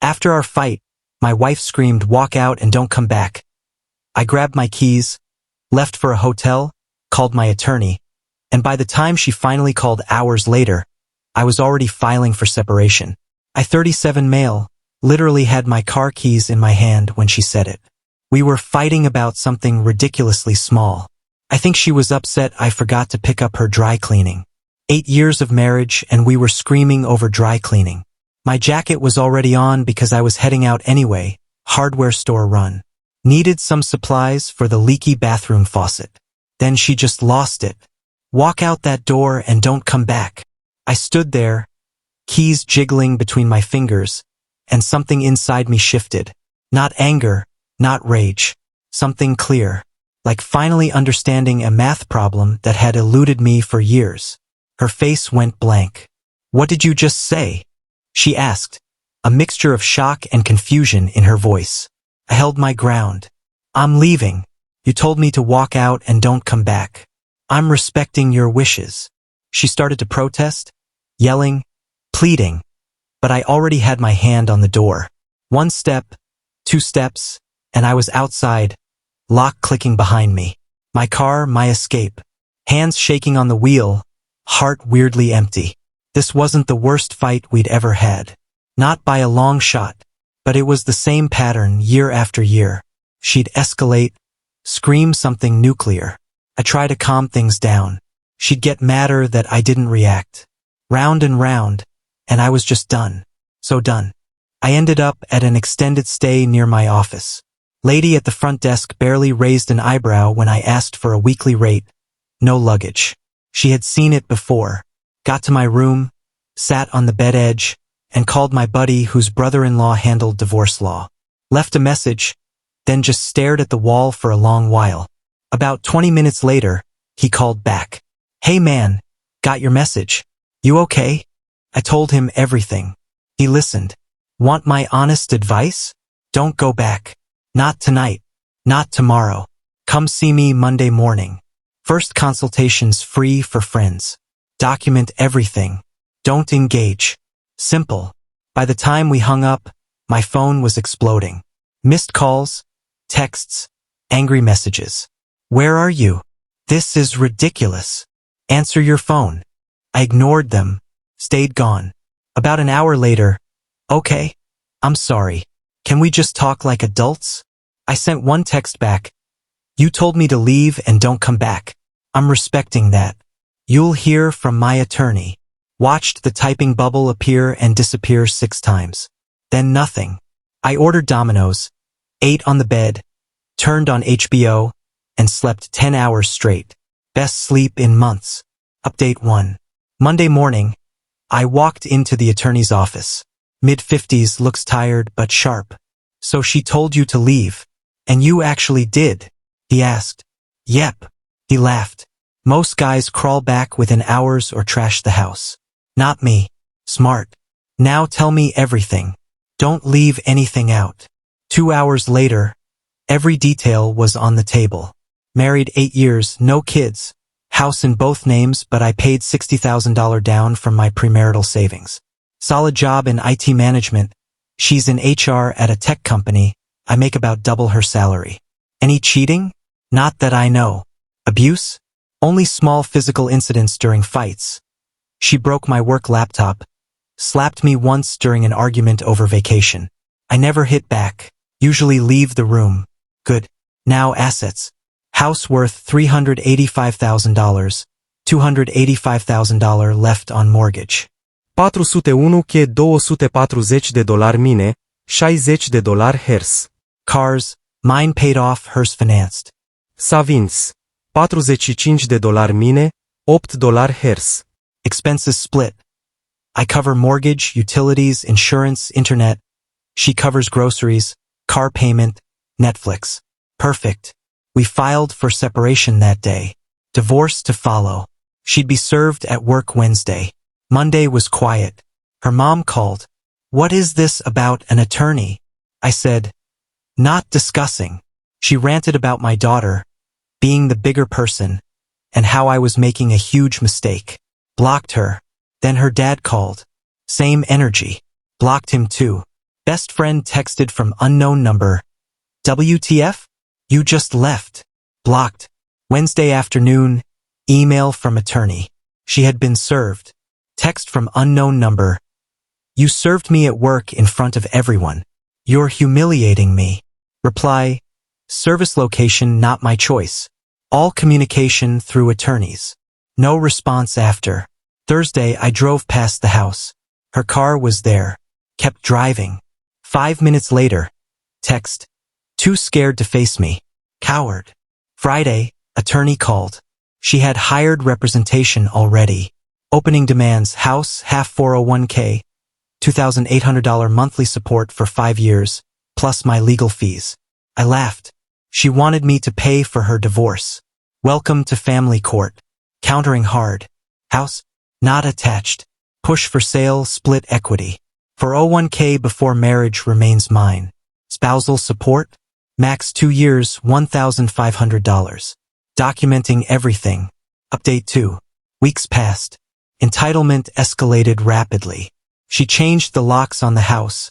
After our fight, my wife screamed, "Walk out and don't come back." I grabbed my keys, left for a hotel, called my attorney, and by the time she finally called hours later, I was already filing for separation. I 37 male, literally had my car keys in my hand when she said it. We were fighting about something ridiculously small. I think she was upset I forgot to pick up her dry cleaning. 8 years of marriage and we were screaming over dry cleaning. My jacket was already on because I was heading out anyway, hardware store run. Needed some supplies for the leaky bathroom faucet. Then she just lost it. "Walk out that door and don't come back." I stood there, keys jiggling between my fingers, and something inside me shifted. Not anger, not rage. Something clear. Like finally understanding a math problem that had eluded me for years. Her face went blank. "What did you just say?" she asked, a mixture of shock and confusion in her voice. I held my ground. "I'm leaving. You told me to walk out and don't come back. I'm respecting your wishes." She started to protest, yelling, pleading, but I already had my hand on the door. 1 step, 2 steps, and I was outside, lock clicking behind me. My car, my escape. Hands shaking on the wheel, heart weirdly empty. This wasn't the worst fight we'd ever had. Not by a long shot, but it was the same pattern year after year. She'd escalate, scream something nuclear. I try to calm things down. She'd get madder that I didn't react. Round and round, and I was just done. So done. I ended up at an extended stay near my office. Lady at the front desk barely raised an eyebrow when I asked for a weekly rate. No luggage. She had seen it before. Got to my room, sat on the bed edge, and called my buddy whose brother-in-law handled divorce law. Left a message, then just stared at the wall for a long while. About 20 minutes later, he called back. "Hey man, got your message. You okay?" I told him everything. He listened. "Want my honest advice? Don't go back. Not tonight. Not tomorrow. Come see me Monday morning. First consultation's free for friends. Document everything. Don't engage." Simple. By the time we hung up, my phone was exploding. Missed calls, texts, angry messages. "Where are you? This is ridiculous. Answer your phone." I ignored them, stayed gone. About an hour later, "Okay, I'm sorry. Can we just talk like adults?" I sent one text back. "You told me to leave and don't come back. I'm respecting that. You'll hear from my attorney." Watched the typing bubble appear and disappear 6 times. Then nothing. I ordered Domino's, ate on the bed, turned on HBO, and slept 10 hours straight. Best sleep in months. Update 1. Monday morning, I walked into the attorney's office. Mid-50s, looks tired but sharp. "So she told you to leave. And you actually did?" he asked. "Yep." He laughed. "Most guys crawl back within hours or trash the house. Not me. Smart. Now tell me everything. Don't leave anything out." 2 hours later, every detail was on the table. Married 8 years, no kids. House in both names, but I paid $60,000 down from my premarital savings. Solid job in IT management. She's in HR at a tech company. I make about double her salary. Any cheating? Not that I know. Abuse? Only small physical incidents during fights. She broke my work laptop, slapped me once during an argument over vacation. I never hit back, usually leave the room. Good. Now assets. House worth $385,000, $285,000 left on mortgage. $401,240 mine, $60 hers. Cars, mine paid off, hers financed. S-a vins. $45 mine, $8 hers. Expenses split. I cover mortgage, utilities, insurance, internet. She covers groceries, car payment, Netflix. Perfect. We filed for separation that day. Divorce to follow. She'd be served at work Wednesday. Monday was quiet. Her mom called. "What is this about an attorney?" I said, "Not discussing." She ranted about my daughter, being the bigger person, and how I was making a huge mistake. Blocked her. Then her dad called. Same energy. Blocked him too. Best friend texted from unknown number. WTF? You just left. Blocked. Wednesday afternoon. Email from attorney. She had been served. Text from unknown number. You served me at work in front of everyone. You're humiliating me. Reply. Service location not my choice. All communication through attorneys. No response after. Thursday I drove past the house. Her car was there. Kept driving. 5 minutes later. Text. Too scared to face me. Coward. Friday, attorney called. She had hired representation already. Opening demands house, half 401k, $2,800 monthly support for 5 years, plus my legal fees. I laughed. She wanted me to pay for her divorce. Welcome to family court. Countering hard. House, not attached. Push for sale, split equity. 401k before marriage remains mine. Spousal support? Max 2 years, $1,500. Documenting everything. Update 2. Weeks passed. Entitlement escalated rapidly. She changed the locks on the house.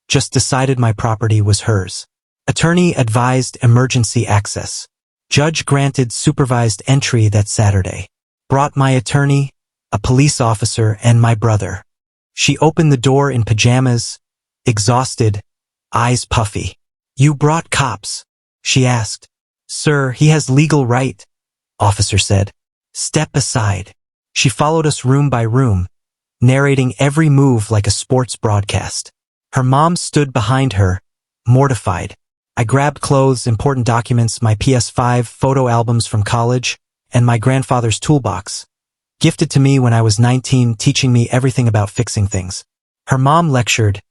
Just decided my property was hers. Attorney advised emergency access. Judge granted supervised entry that Saturday. Brought my attorney, a police officer, and my brother. She opened the door in pajamas, exhausted, eyes puffy. You brought cops? She asked. Sir, he has legal right, officer said. Step aside. She followed us room by room, narrating every move like a sports broadcast. Her mom stood behind her, mortified. I grabbed clothes, important documents, my PS5, photo albums from college, and my grandfather's toolbox, gifted to me when I was 19, teaching me everything about fixing things. Her mom lectured.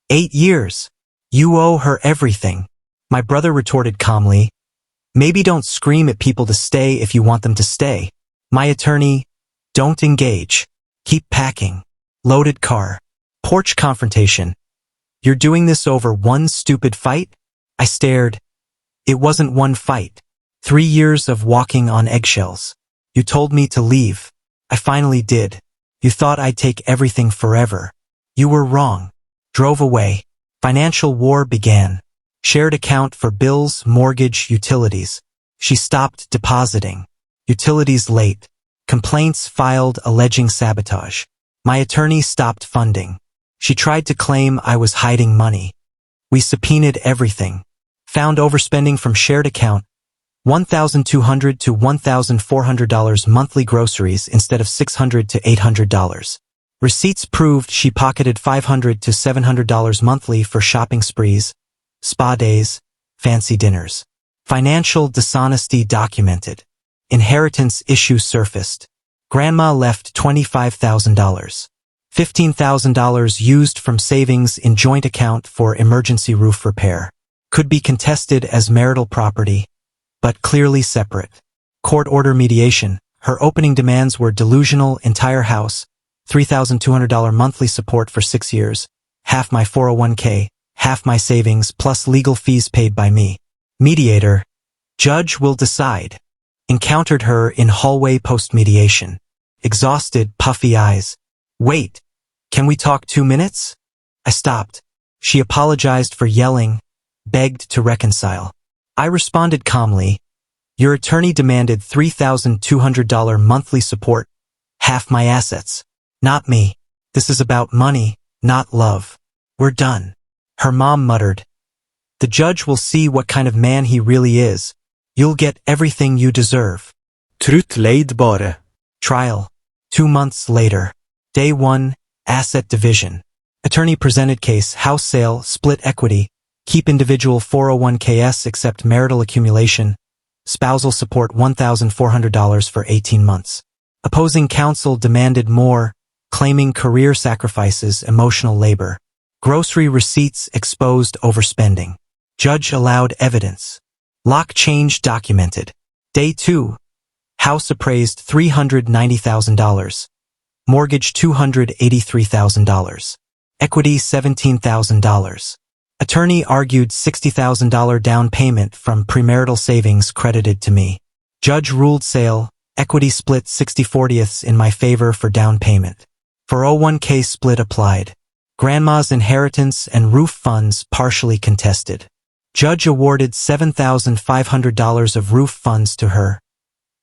8 years. You owe her everything. My brother retorted calmly. Maybe don't scream at people to stay if you want them to stay. My attorney. Don't engage. Keep packing. Loaded car. Porch confrontation. You're doing this over one stupid fight? I stared. It wasn't one fight. 3 years of walking on eggshells. You told me to leave. I finally did. You thought I'd take everything forever. You were wrong. Drove away. Financial war began. Shared account for bills, mortgage, utilities. She stopped depositing. Utilities late. Complaints filed alleging sabotage. My attorney stopped funding. She tried to claim I was hiding money. We subpoenaed everything. Found overspending from shared account. $1,200 to $1,400 monthly groceries instead of $600 to $800. Receipts proved she pocketed $500 to $700 monthly for shopping sprees, spa days, fancy dinners. Financial dishonesty documented. Inheritance issue surfaced. Grandma left $25,000. $15,000 used from savings in joint account for emergency roof repair. Could be contested as marital property, but clearly separate. Court order mediation. Her opening demands were delusional, entire house, $3,200 monthly support for 6 years, half my 401k, half my savings plus legal fees paid by me. Mediator. Judge will decide. Encountered her in hallway post-mediation. Exhausted, puffy eyes. Wait, can we talk 2 minutes? I stopped. She apologized for yelling, begged to reconcile. I responded calmly. Your attorney demanded $3,200 monthly support, half my assets. Not me. This is about money, not love. We're done. Her mom muttered. The judge will see what kind of man he really is. You'll get everything you deserve. Truth laid bare. Trial. 2 months later. Day 1, asset division. Attorney presented case, house sale, split equity, keep individual 401ks except marital accumulation, spousal support $1,400 for 18 months. Opposing counsel demanded more, claiming career sacrifices, emotional labor. Grocery receipts exposed overspending. Judge allowed evidence. Lock change documented. Day 2. House appraised $390,000. Mortgage $283,000. Equity $17,000. Attorney argued $60,000 down payment from premarital savings credited to me. Judge ruled sale, equity split 60/40 in my favor for down payment. 401k split applied. Grandma's inheritance and roof funds partially contested. Judge awarded $7,500 of roof funds to her.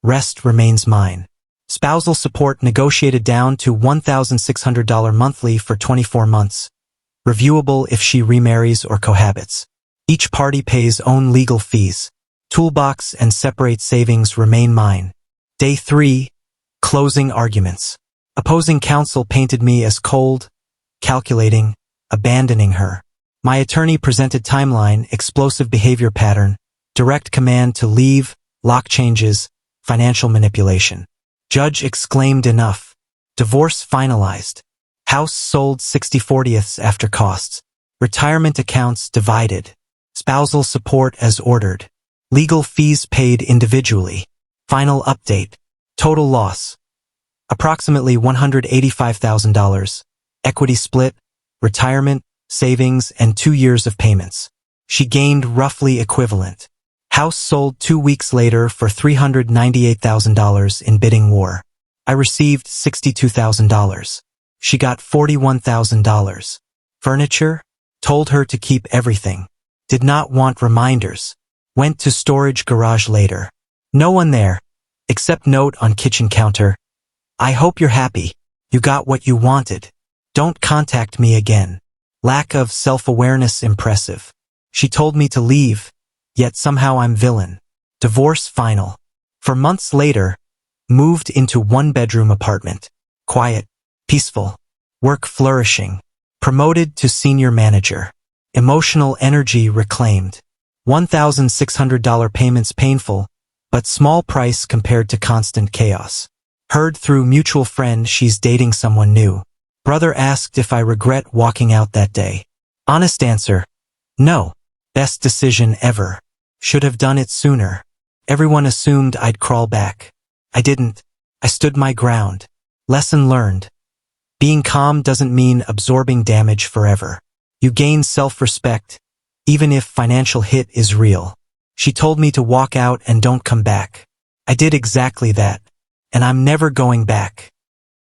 Rest remains mine. Spousal support negotiated down to $1,600 monthly for 24 months. Reviewable if she remarries or cohabits. Each party pays own legal fees. Toolbox and separate savings remain mine. Day 3. Closing arguments. Opposing counsel painted me as cold, calculating, abandoning her. My attorney presented timeline, explosive behavior pattern, direct command to leave, lock changes, financial manipulation. Judge exclaimed enough. Divorce finalized. House sold 60/40ths after costs. Retirement accounts divided. Spousal support as ordered. Legal fees paid individually. Final update. Total loss. Approximately $185,000. Equity split, retirement, savings, and 2 years of payments. She gained roughly equivalent. House sold 2 weeks later for $398,000 in bidding war. I received $62,000. She got $41,000. Furniture? Told her to keep everything. Did not want reminders. Went to storage garage later. No one there, except note on kitchen counter. I hope you're happy. You got what you wanted. Don't contact me again. Lack of self-awareness impressive. She told me to leave, yet somehow I'm villain. Divorce final. For months later, moved into 1-bedroom apartment. Quiet, peaceful, work flourishing. Promoted to senior manager. Emotional energy reclaimed. $1,600 payments painful, but small price compared to constant chaos. Heard through mutual friend she's dating someone new. Brother asked if I regret walking out that day. Honest answer, no. Best decision ever. Should have done it sooner. Everyone assumed I'd crawl back. I didn't. I stood my ground. Lesson learned. Being calm doesn't mean absorbing damage forever. You gain self-respect, even if financial hit is real. She told me to walk out and don't come back. I did exactly that, and I'm never going back.